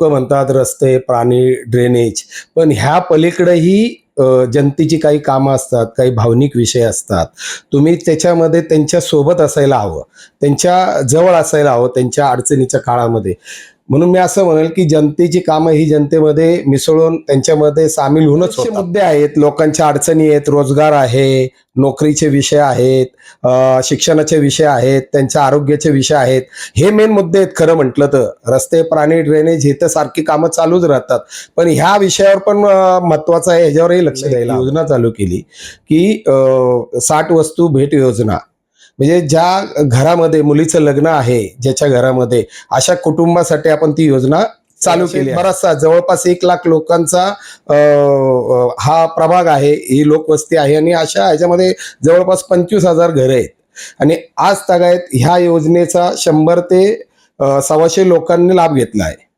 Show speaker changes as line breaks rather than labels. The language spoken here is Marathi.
लोक म्हणतात रस्ते, पाणी, ड्रेनेज, पण ह्या पलीकडेही जनतेची काही कामं असतात, काही भावनिक विषय असतात. तुम्ही त्याच्यामध्ये त्यांच्या सोबत असायला हवं, त्यांच्या जवळ असायला हवं त्यांच्या अडचणीच्या काळामध्ये. म्हणून मी असं म्हणेल की जनतेची कामं ही जनतेमध्ये मिसळून त्यांच्यामध्ये सामील होऊनच होतात. मुद्दे आहेत, लोकांच्या अडचणी आहेत, रोजगार आहे, नोकरीचे विषय आहेत, शिक्षणाचे विषय आहेत, त्यांच्या आरोग्याचे विषय आहेत. हे मेन मुद्दे आहेत खरं म्हटलं तर. रस्ते, पाणी, ड्रेनेज हे तर सारखी कामं चालूच राहतात, पण ह्या विषयावर पण महत्वाचं आहे, ह्याच्यावरही लक्ष द्यायला. योजना चालू केली की 60 वस्तू भेट योजना, म्हणजे ज्या घरामध्ये मुलीचं लग्न आहे, ज्याच्या घरामध्ये, अशा कुटुंबासाठी आपण ती योजना चालू केली. बराचसा जवळपास 1 लाख लोकांचा हा प्रभाग आहे, ही लोकवस्ती आहे, आणि अशा ह्याच्यामध्ये जवळपास 25,000 घरं आहेत. आणि आज तागायत ह्या योजनेचा 100 ते 125 लोकांनी लाभ घेतला आहे.